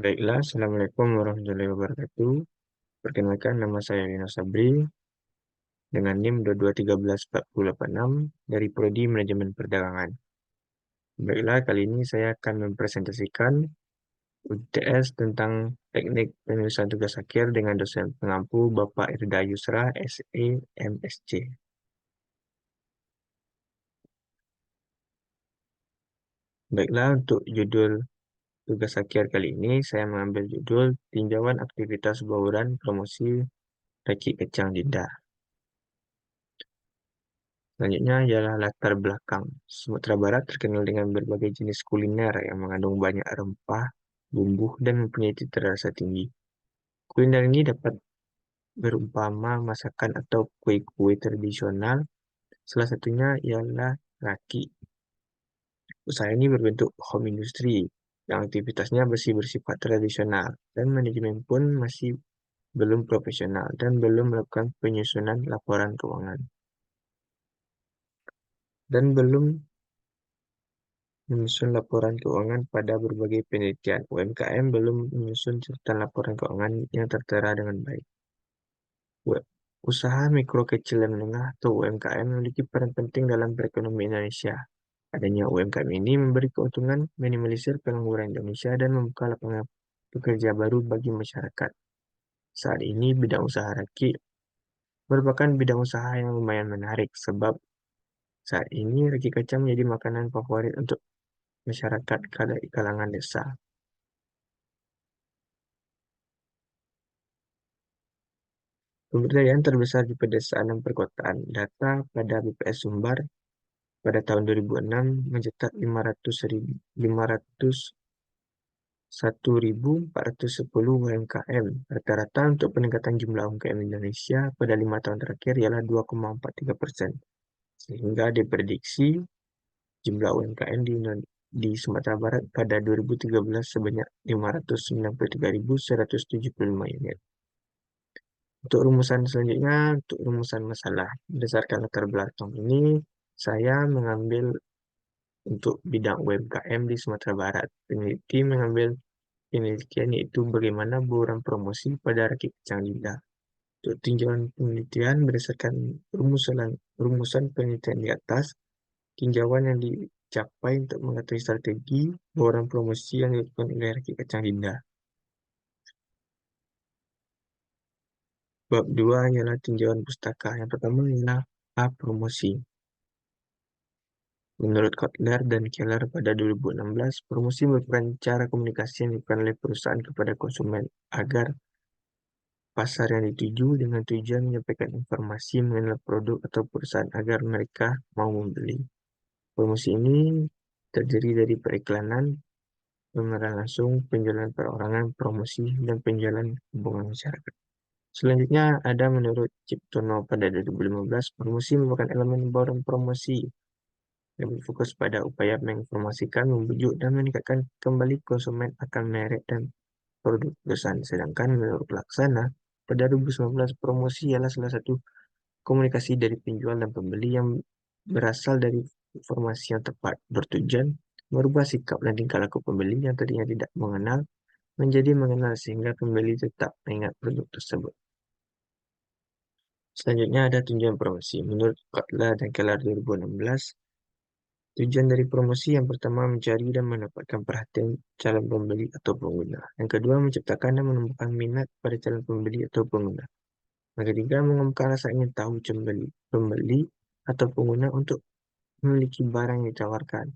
Baiklah, Assalamualaikum warahmatullahi wabarakatuh. Perkenalkan, nama saya Lino Sabri dengan NIM 22134086 dari Prodi Manajemen Perdagangan. Baiklah, kali ini saya akan mempresentasikan UTS tentang teknik penulisan tugas akhir dengan dosen pengampu Bapak Irda Yusra, SE, MSc. Baiklah, untuk judul tugas akhir kali ini, saya mengambil judul Tinjauan Aktivitas Bauran Promosi Rakit Kacang Lidah. Selanjutnya ialah latar belakang. Sumatera Barat terkenal dengan berbagai jenis kuliner yang mengandung banyak rempah, bumbu, dan mempunyai cita rasa tinggi. Kuliner ini dapat berumpama masakan atau kue-kue tradisional. Salah satunya ialah raki. Usaha ini berbentuk home industry yang aktivitasnya bersifat tradisional dan manajemen pun masih belum profesional dan belum melakukan penyusunan laporan keuangan dan belum menyusun laporan keuangan pada berbagai penelitian. UMKM belum menyusun catatan laporan keuangan yang tertera dengan baik. Usaha mikro kecil dan menengah atau UMKM memiliki peran penting dalam perekonomian Indonesia. Adanya UMKM ini memberi keuntungan, minimalisir pengangguran Indonesia, dan membuka lapangan pekerja baru bagi masyarakat. Saat ini bidang usaha raki merupakan bidang usaha yang lumayan menarik sebab saat ini raki kacang menjadi makanan favorit untuk masyarakat kalangan desa. Pemberdayaan terbesar di pedesaan dan perkotaan. Data pada BPS Sumbar pada tahun 2006 mencetak 501.410 UMKM. Rata-rata untuk peningkatan jumlah UMKM Indonesia pada 5 tahun terakhir ialah 2,43%. Sehingga diprediksi jumlah UMKM di Sumatera Barat pada 2013 sebanyak 593.175 unit. Untuk rumusan selanjutnya, untuk rumusan masalah. Berdasarkan latar belakang ini, saya mengambil untuk bidang UMKM di Sumatera Barat. Peneliti mengambil penelitian yaitu bagaimana buruan promosi pada rakit kacang lidah. Untuk tinjauan penelitian berdasarkan rumusan penelitian di atas, tinjauan yang dicapai untuk mengetahui strategi buruan promosi yang dilakukan oleh rakit kacang lidah. Bab 2 ialah tinjauan pustaka. Yang pertama ialah promosi. Menurut Kotler dan Keller pada 2016, promosi merupakan cara komunikasi yang dilakukan oleh perusahaan kepada konsumen agar pasar yang dituju dengan tujuan menyampaikan informasi mengenai produk atau perusahaan agar mereka mau membeli. Promosi ini terdiri dari periklanan, pemeran langsung, penjualan perorangan, promosi, dan penjualan hubungan masyarakat. Selanjutnya ada menurut Ciptono pada 2015, promosi merupakan elemen borong promosi yang berfokus pada upaya menginformasikan, membujuk, dan meningkatkan kembali konsumen akan merek dan produk perusahaan. Sedangkan menurut Laksana, pada 2019, promosi ialah salah satu komunikasi dari penjual dan pembeli yang berasal dari informasi yang tepat, bertujuan merubah sikap dan tingkah laku pembeli yang tadinya tidak mengenal menjadi mengenal sehingga pembeli tetap mengingat produk tersebut. Selanjutnya ada tujuan promosi. Menurut Kotler dan Keller 2016, tujuan dari promosi yang pertama mencari dan mendapatkan perhatian calon pembeli atau pengguna. Yang kedua menciptakan dan menumbuhkan minat pada calon pembeli atau pengguna. Yang ketiga mengumumkan rasa ingin tahu pembeli atau pengguna untuk memiliki barang yang ditawarkan.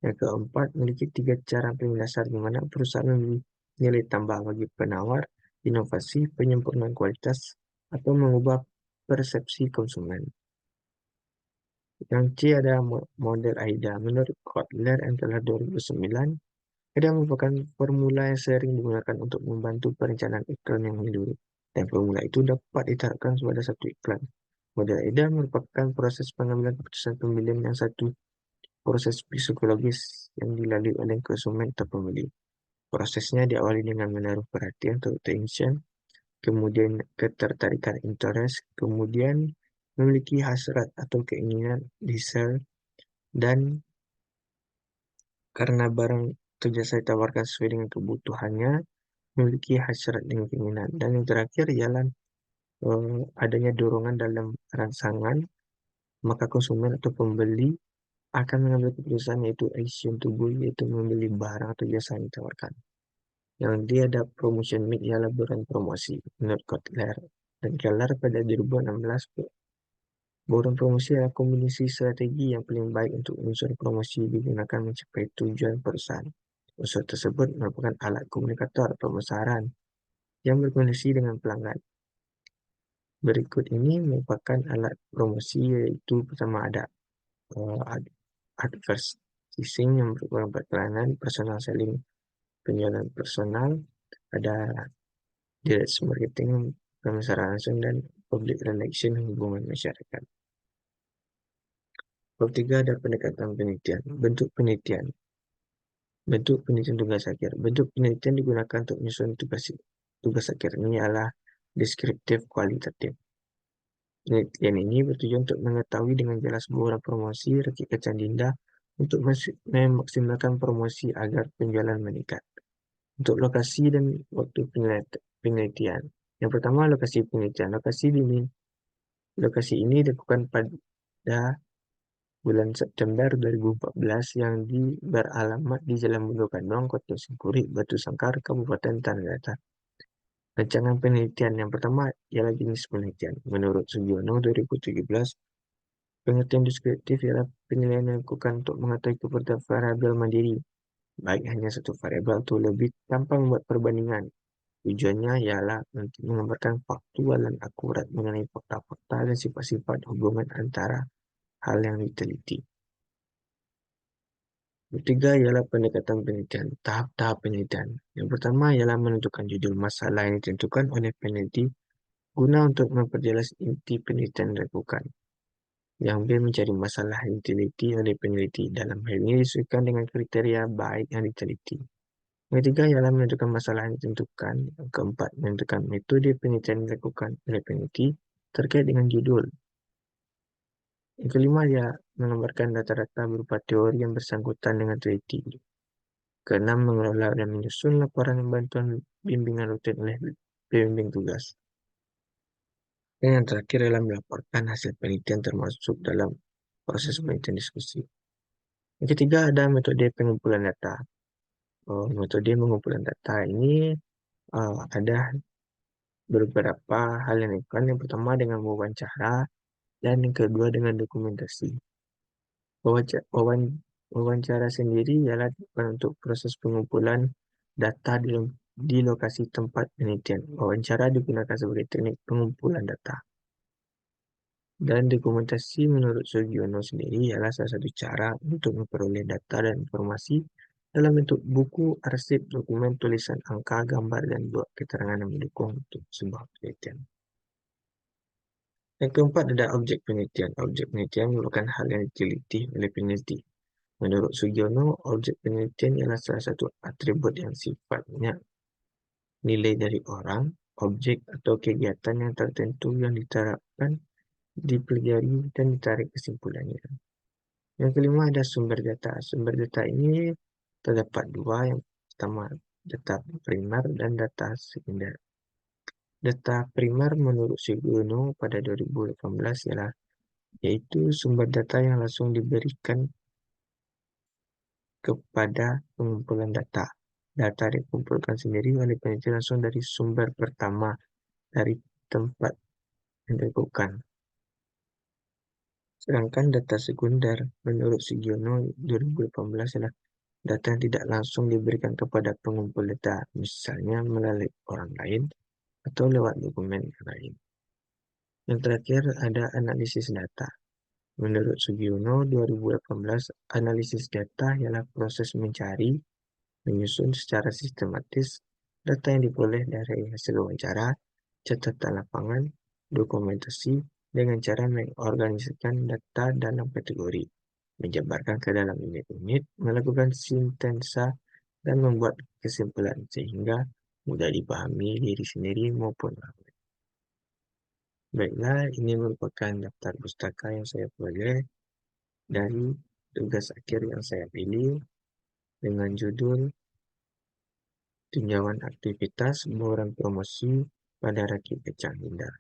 Yang keempat memiliki 3 cara paling dasar di mana perusahaan memberi nilai tambah bagi penawar, inovasi, penyempurnaan kualitas, atau mengubah persepsi konsumen. Yang C ada model AIDA. Menurut Kotler and Keller 2009, AIDA merupakan formula yang sering digunakan untuk membantu perencanaan iklan yang menyeluruh. Dan formula itu dapat diterapkan pada satu iklan. Model AIDA merupakan proses pengambilan keputusan pembelian yang satu proses psikologis yang dilalui oleh konsumen atau pembeli. Prosesnya diawali dengan menaruh perhatian atau attention, kemudian ketertarikan interest, kemudian memiliki hasrat atau keinginan desire, dan karena barang atau jasa ditawarkan sesuai dengan kebutuhannya, memiliki hasrat dan keinginan. Dan yang terakhir ialah adanya dorongan dalam rangsangan, maka konsumen atau pembeli akan mengambil keputusan yaitu action to buy, yaitu membeli barang atau jasa yang ditawarkan. Yang dia ada promotion mix ialah bulan promosi menurut Kotler. Dan Keller pada 2016, bulan promosi adalah kombinasi strategi yang paling baik untuk unsur promosi digunakan mencapai tujuan perusahaan. Unsur tersebut merupakan alat komunikator pemasaran yang berkoneksi dengan pelanggan. Berikut ini merupakan alat promosi, yaitu pertama ada advertising yang merupakan perkelainan, personal selling, penjualan personal, ada direct marketing, pemasaran langsung, dan public relation, hubungan masyarakat. Bab 3 ada pendekatan penelitian. Bentuk penelitian. Bentuk penelitian tugas akhir. Bentuk penelitian digunakan untuk menyusun tugas akhir. Ini adalah deskriptif kualitatif. Penelitian ini bertujuan untuk mengetahui dengan jelas bahwa promosi rakitan Dinda untuk memaksimalkan promosi agar penjualan meningkat. Untuk lokasi dan waktu penelitian. Yang pertama, lokasi penelitian. Lokasi ini dilakukan pada bulan September 2014 yang beralamat di Jalan Bundo Kandong, Kota Singkurik, Batu Sangkar, Kabupaten Tanah Datar. Rancangan penelitian yang pertama ialah jenis penelitian. Menurut Sugiono 2017, pengertian deskriptif ialah penilaian yang dilakukan untuk mengetahui kepada variabel mandiri, baik hanya satu variabel atau lebih tanpa membuat perbandingan. Tujuannya ialah untuk menggambarkan faktual dan akurat mengenai fakta-fakta dan sifat-sifat hubungan antara hal yang diteliti. Ketiga ialah pendekatan penelitian, tahap-tahap penelitian. Yang pertama ialah menentukan judul masalah yang ditentukan oleh peneliti guna untuk memperjelas inti penelitian yang dilakukan. Yang B, mencari masalah yang diteliti oleh peneliti. Dalam hal ini disesuaikan dengan kriteria baik yang diteliti. Yang ketiga ialah menentukan masalah yang ditentukan. Yang keempat, menentukan metode penelitian yang dilakukan oleh peneliti terkait dengan judul. Yang kelima, ia menggambarkan data-data berupa teori yang bersangkutan dengan teliti. Keenam, mengelola dan menyusun laporan dan bantuan bimbingan rutin oleh pembimbing tugas. Dan yang terakhir adalah melaporkan hasil penelitian termasuk dalam proses penelitian diskusi. Yang ketiga ada metode pengumpulan data. Metode pengumpulan data ini ada beberapa hal yang dilakukan. Yang pertama dengan wawancara, dan yang kedua dengan dokumentasi. Wawancara sendiri ialah untuk proses pengumpulan data di lokasi tempat penelitian. Wawancara digunakan sebagai teknik pengumpulan data. Dan dokumentasi menurut Sugiono sendiri ialah salah satu cara untuk memperoleh data dan informasi dalam bentuk buku, arsip, dokumen, tulisan, angka, gambar, dan buat keterangan yang mendukung untuk sebuah penelitian. Yang keempat ada objek penelitian. Objek penelitian merupakan hal yang diteliti oleh peneliti. Menurut Sugiono, objek penelitian ialah salah satu atribut yang sifatnya nilai dari orang, objek, atau kegiatan yang tertentu yang diterapkan, dipelajari, dan ditarik kesimpulannya. Yang kelima ada sumber data. Sumber data ini terdapat dua. Yang pertama, data primer dan data sekunder. Data primer menurut Sugiono pada 2018 ialah yaitu sumber data yang langsung diberikan kepada pengumpulan data. Data dikumpulkan sendiri oleh peneliti langsung dari sumber pertama dari tempat yang dilakukan. Sedangkan data sekunder menurut Sugiono 2018 adalah data yang tidak langsung diberikan kepada pengumpul data, misalnya melalui orang lain atau lewat dokumen yang lain. Yang terakhir ada analisis data. Menurut Sugiono 2018, analisis data ialah proses mencari, menyusun secara sistematis data yang diperoleh dari hasil wawancara, catatan lapangan, dokumentasi, dengan cara mengorganisasikan data dalam kategori, menjabarkan ke dalam unit-unit, melakukan sintensa, dan membuat kesimpulan sehingga mudah dipahami diri sendiri maupun orang lain. Baiklah, ini merupakan daftar pustaka yang saya peroleh dari tugas akhir yang saya pilih dengan judul tinjauan aktivitas buruan promosi pada Rakit Kecang Indah.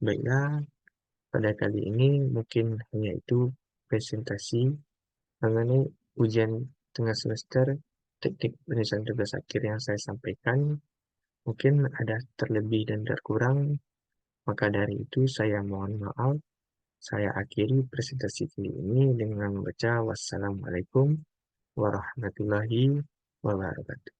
Baiklah, pada kali ini mungkin hanya itu presentasi mengenai ujian tengah semester teknik penyusunan tugas akhir yang saya sampaikan. Mungkin ada terlebih dan terkurang, maka dari itu saya mohon maaf. Saya akhiri presentasi kali ini dengan membaca wassalamualaikum warahmatullahi wabarakatuh.